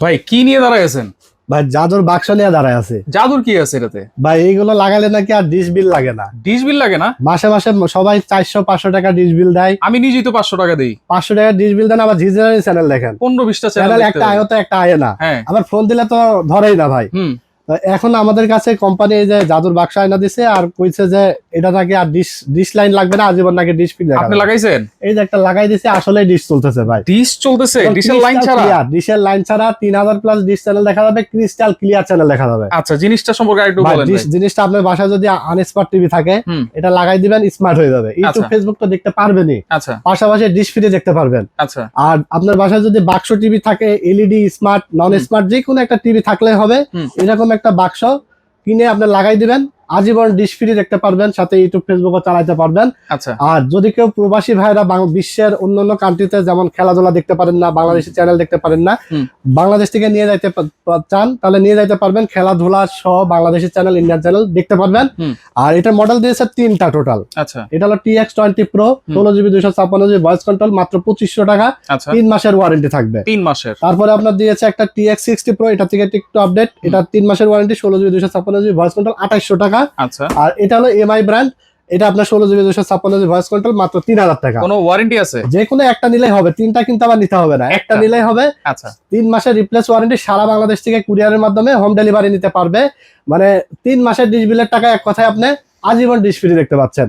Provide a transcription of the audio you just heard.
ভাই কি নিয়ে দাঁড়ায় আছেন? ভাই জাদুর বাক্স নিয়ে দাঁড়ায় আছে। জাদুর কি আছে এটাতে? ভাই এইগুলো লাগালে নাকি আর ডিশ বিল লাগে না। ডিশ বিল লাগে না? মাসে মাসে সবাই 400-500 টাকা ডিশ বিল দেয়। আমি নিজেই তো 500 টাকা দেই। 500 টাকা ডিশ বিল দেন, আবার ঝিঝিরানি চ্যানেল দেখেন। 15-20টা চ্যানেল চ্যানেল একটা আয়তো একটা আয় না। হ্যাঁ। আবার ফোন দিলে তো ধরেই না ভাই। তো এখন আমাদের কাছে কোম্পানি এই যে জাদুর বাক্স আয়না দিছে আর কইছে যে এটা নাকি আর ডিশ লাইন লাগবে না, আজীবন নাকি ডিশ ফ্রি দেখাবে। আপনি লাগাইছেন? এই যে একটা লাগাই দিছে, আসলে ডিশ চলতেছে ভাই। ডিশ চলতেছে? ডিশের লাইন ছাড়া? ডিশের লাইন ছাড়া 3000 প্লাস ডিশ চ্যানেল দেখা যাবে, ক্রিস্টাল ক্লিয়ার চ্যানেল দেখা যাবে। আচ্ছা, জিনিসটা সম্পর্কে একটু বলেন ভাই। জিনিসটা আপনার বাসায় যদি আনস্মার্ট টিভি থাকে, এটা লাগাই দিবেন, স্মার্ট হয়ে যাবে। ইউটিউব ফেসবুক তো দেখতে পারবেনই, আচ্ছা, পাশাপাশি ডিশ ফ্রি দেখতে পারবেন। আচ্ছা। আর আপনার বাসায় যদি বাক্স টিভি থাকে, এলইডি, স্মার্ট, নন স্মার্ট, যে কোনো একটা টিভি থাকলে হবে। এরকম একটা বাক্স কিনে আপনি লাগাই দিবেন, আজীবন ডিশ ফ্রি দেখতে পারবেন, সাথে ইউটিউব ফেসবুকও চালাতে পারবেন। আচ্ছা। আর যদি কেউ প্রবাসী ভাইরা বিশ্বের অন্যান্য কান্ট্রিতে যেমন খেলাধুলা দেখতে পারেন না, বাংলাদেশি চ্যানেল দেখতে পারেন না, বাংলাদেশ থেকে নিয়ে যাইতে চান, তাহলে নিয়ে যাইতে পারবেন। খেলাধুলা সহ বাংলাদেশি চ্যানেল, ইন্ডিয়ান চ্যানেল দেখতে পারবেন। আর এটার মডেল দিয়েছে 3টা টোটাল। আচ্ছা। এটা হলো TX20 Pro, 16GB 256GB voice control, মাত্র 2500 টাকা। 3 মাসের ওয়ারেন্টি থাকবে। 3 মাসের। তারপরে আপনার দিয়েছে একটা TX60 Pro, এটা থেকে একটু আপডেট, এটা 3 মাসের warranty, 16GB 256GB voice control, 2800 টাকা। আচ্ছা। আর এটা হলো এমআই ব্র্যান্ড, এটা আপনার 16GB 256GB ভয়েস কন্ট্রোল, মাত্র 3000 টাকা। কোনো ওয়ারেন্টি আছে? যে কোনো একটা নিলেই হবে, 3টা কিন্তু আবার নিতে হবে না, একটা নিলেই হবে। আচ্ছা। 3 মাসের রিপ্লেস ওয়ারেন্টি, সারা বাংলাদেশ থেকে কুরিয়ারের মাধ্যমে হোম ডেলিভারি নিতে পারবে। মানে 3 মাসের ডিশ বিলের টাকা এক কথায় আপনি আজীবন ডিশ ফ্রি দেখতে পাচ্ছেন।